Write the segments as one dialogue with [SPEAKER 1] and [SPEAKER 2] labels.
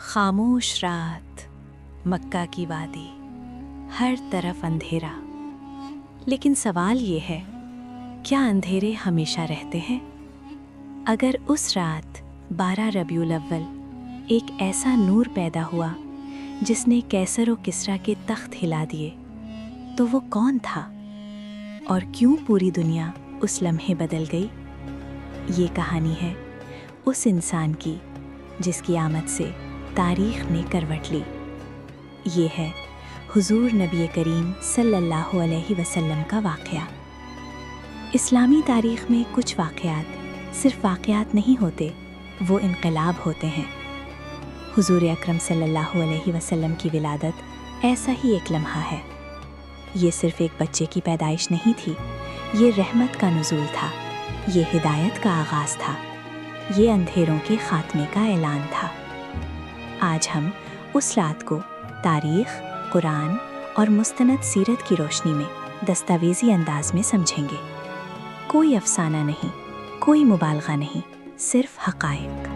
[SPEAKER 1] खामोश रात, मक्का की वादी, हर तरफ अंधेरा। लेकिन सवाल ये है, क्या अंधेरे हमेशा रहते हैं? अगर उस रात 12 रबीउल अव्वल एक ऐसा नूर पैदा हुआ जिसने कैसर और किस्रा के तख्त हिला दिए, तो वो कौन था और क्यों पूरी दुनिया उस लम्हे बदल गई? ये कहानी है उस इंसान की जिसकी आमद से तारीख ने करवट ली। ये है हुजूर नबी करीम सल्लल्लाहु अलैहि वसल्लम का वाक़या। इस्लामी तारीख़ में कुछ वाक़यात सिर्फ वाक़यात नहीं होते, वो इनक़लाब होते हैं। हुजूर अकरम सल्लल्लाहु अलैहि वसल्लम की विलादत ऐसा ही एक लम्हा है। ये सिर्फ एक बच्चे की पैदाइश नहीं थी, ये रहमत का नुज़ूल था, ये हिदायत का आगाज़ था, ये अंधेरों के ख़ात्मे का ऐलान था। आज हम उस रात को तारीख़, कुरान और मुस्तनद सीरत की रोशनी में दस्तावेज़ी अंदाज में समझेंगे। कोई अफसाना नहीं, कोई मुबालगा नहीं, सिर्फ हक़ाइक़।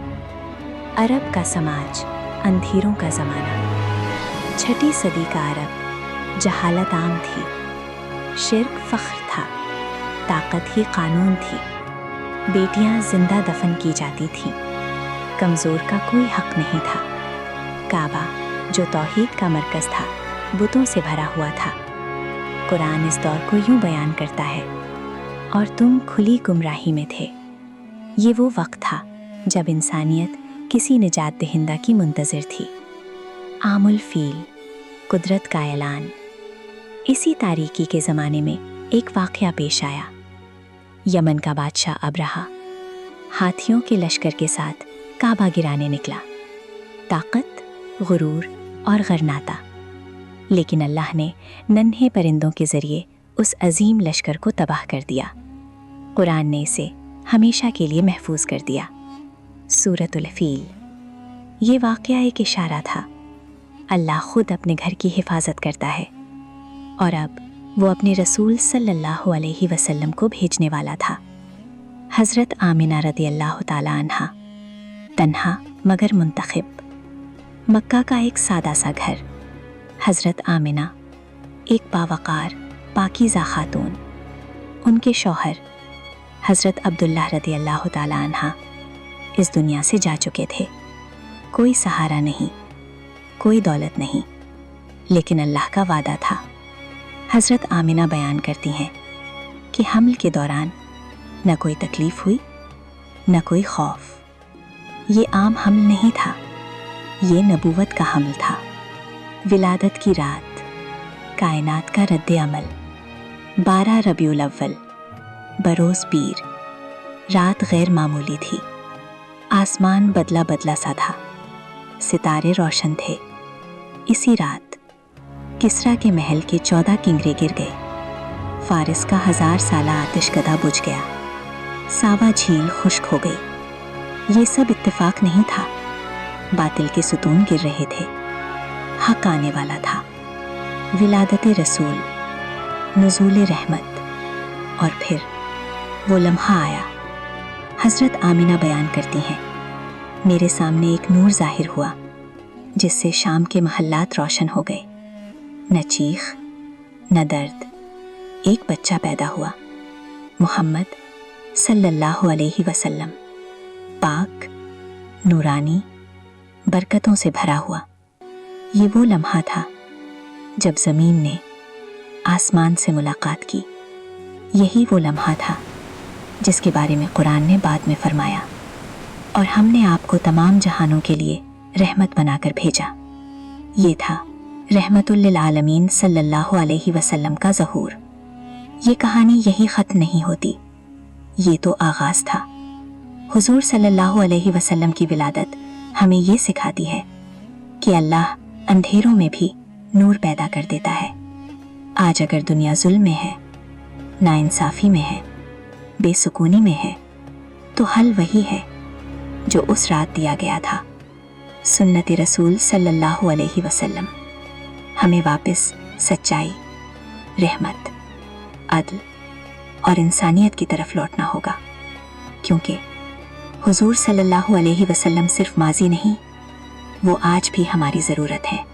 [SPEAKER 1] अरब का समाज, अंधेरों का ज़माना। 6ठी सदी का अरब, जहालत आम थी, शिर्क फ़ख्र था, ताकत ही कानून थी, बेटियां जिंदा दफन की जाती थीं, कमज़ोर का कोई हक़ नहीं था। काबा जो तौहीद का मरकज़ था, बुतों से भरा हुआ था। कुरान इस दौर को यूं बयान करता है, और तुम खुली गुमराही में थे। ये वो वक्त था जब इंसानियत किसी निजात दहिंदा की मुंतज़िर थी। आमुल फ़ील, कुदरत का ऐलान। इसी तारीकी के ज़माने में एक वाक़या पेश आया। यमन का बादशाह अब्रहा हाथियों के लश्कर के साथ काबा गिराने निकला। ताकत, गुरूर और गरनाता। लेकिन अल्लाह ने नन्हे परिंदों के ज़रिए उस अजीम लश्कर को तबाह कर दिया। कुरान ने इसे हमेशा के लिए महफूज कर दिया। सूरतुल फ़ील। ये वाक़या एक इशारा था। अल्लाह खुद अपने घर की हिफाजत करता है, और अब वो अपने रसूल सल्लल्लाहु अलैहि वसल्लम को भेजने वाला था। हज़रत आमिना रज़ियल्लाहु ताला अन्हा, तन्हा मगर मुंतखब। मक्का का एक सादा सा घर। हज़रत आमिना एक बावकार पाकीज़ा खातून। उनके शौहर हज़रत अब्दुल्लाह रज़ियल्लाहु ताला अन्हा इस दुनिया से जा चुके थे। कोई सहारा नहीं, कोई दौलत नहीं, लेकिन अल्लाह का वादा था। हज़रत आमिना बयान करती हैं कि हमल के दौरान न कोई तकलीफ़ हुई, न कोई खौफ। ये आम हमल नहीं था, ये नबूवत का हमल था। विलादत की रात, कायनात का रद्द अमल। 12 रबीउल अव्वल, बरोज़ पीर। रात गैर मामूली थी। आसमान बदला बदला सा था, सितारे रोशन थे। इसी रात किस्रा के महल के 14 किंगरे गिर गए। फारिस का 1000 साला आतिशकदा बुझ गया। सावा झील खुश्क हो गई। ये सब इत्तेफाक नहीं था। बातिल के सुतून गिर रहे थे। हक आने वाला था। विलादत रसूल, नुज़ूल रहमत। और फिर वो लम्हा आया। हज़रत आमिना बयान करती हैं, मेरे सामने एक नूर ज़ाहिर हुआ जिससे शाम के महल्लात रोशन हो गए। न चीख, न दर्द। एक बच्चा पैदा हुआ, मोहम्मद सल्लल्लाहु अलैहि वसल्लम। पाक, नूरानी, बरकतों से भरा हुआ। ये वो लम्हा था जब ज़मीन ने आसमान से मुलाकात की। यही वो लम्हा था जिसके बारे में कुरान ने बाद में फरमाया, और हमने आपको तमाम जहानों के लिए रहमत बनाकर भेजा। ये था रहमतुल लिल आलमीन सल्लल्लाहु अलैहि वसल्लम का ज़हूर। ये कहानी यही ख़त्म नहीं होती, ये तो आगाज़ था। हुजूर सल्लल्लाहु अलैहि वसल्लम की विलादत हमें ये सिखाती है कि अल्लाह अंधेरों में भी नूर पैदा कर देता है। आज अगर दुनिया जुल्म में है, नाइंसाफ़ी में है, बेसुकूनी में है, तो हल वही है जो उस रात दिया गया था। सुन्नत रसूल सल्लल्लाहु अलैहि वसल्लम। हमें वापस सच्चाई, रहमत, अदल और इंसानियत की तरफ लौटना होगा, क्योंकि हुजूर सल्लल्लाहु अलैहि वसल्लम सिर्फ माजी नहीं,
[SPEAKER 2] वो आज भी हमारी ज़रूरत है।